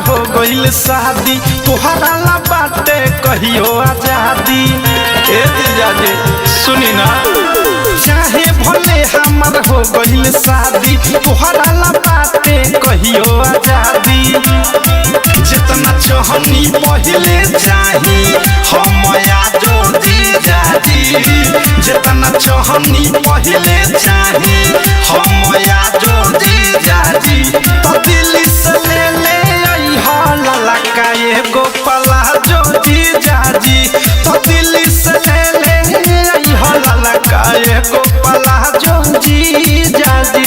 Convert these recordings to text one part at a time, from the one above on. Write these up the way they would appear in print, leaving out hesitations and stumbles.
हो गइल शादी तोहरा ला बाटे कहियो आजादी। ए जीजाजी सुनी ना, चाहे भले हमर हो गइल शादी तोहरा ला बाटे कहियो आजादी। जितना चाहनी पहले चाही हम आजो जीजाजी, जितना चाहनी पहले चाही हम आजो जीजाजी। तो दिल्ली से ले एगो प्लाजो जीजाजी, तो दिल्ली से ले ललका एगो प्लाजो जीजाजी।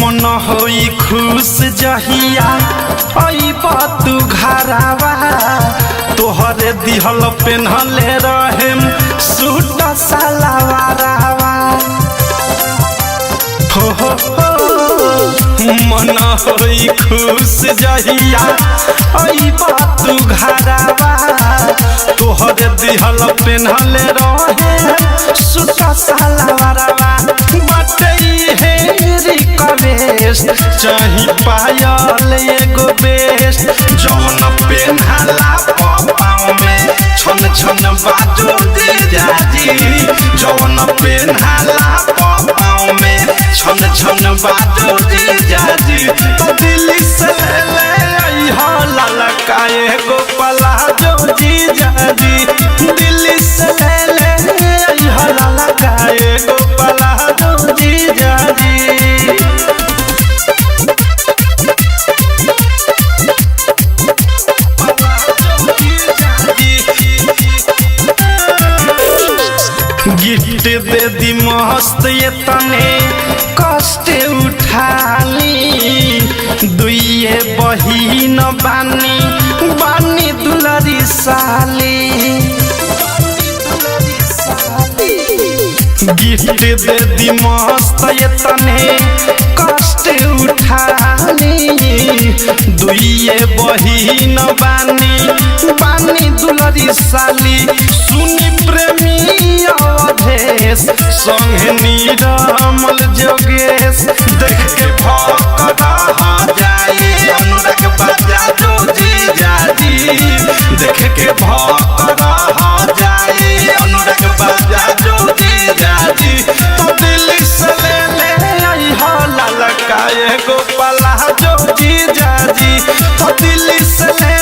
मन होई खुश जहिया अइबा तू घरवा, तोहरे दिहल पेन्हले रहेम सूट सलवारवा। हो मन होई खुश जहिया अइबा तू घरवा, तोहरे दिहल पेन्हले रहेम सूट सलवारवा। चाही पायल एगो बेस्ट जौन पेन्हाला पाँव में छन छन बाजो जीजाजी, जौन पेन्हाला पाँव में छन छन बाजो जीजाजी। तो दिल्ली से ले ललका एगो प्लाजो जीजाजी, दिल्ली से ले ललका एगो प्लाजो जीजाजी। गिफ्ट दे दी मस्त ये तने कष्ट उठाली, दुइये बहिन बानी दुलरी साली। गिफ्ट दे दी मस्त ये तने कष्ट उठाली, दुइये बहिन बानी दुलरी साली। सुनी प्रेमी अवधेश संगे नीरमल जोगेश, देख के भौंक जाए अनुराग बजाजो जीजाजी, देख के भौंक जाए अनुराग बजाजो जीजाजी। तो दिल्ली से ले ललका एगो प्लाजो जीजाजी, तो दिल्ली से ले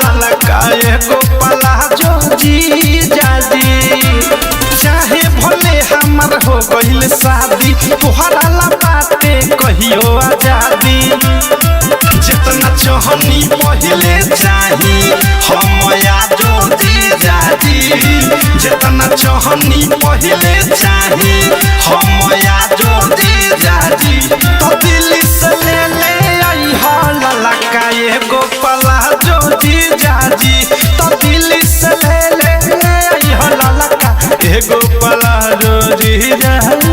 ललका एगो प्लाजो जीजाजी। चाहे भले हमर हो गइल शादी तोहरा ला बाटे कहियो आजादी। जितना चाहनी पहले चाही हम आजो जीजाजी, जितना चाहनी पहले चाही हम आजो जीजाजी। तो दिल्ली से ले ललका एगो प्लाजो जीजाजी, तो दिल्ली से ले ललका एगो प्लाजो जीजाजी।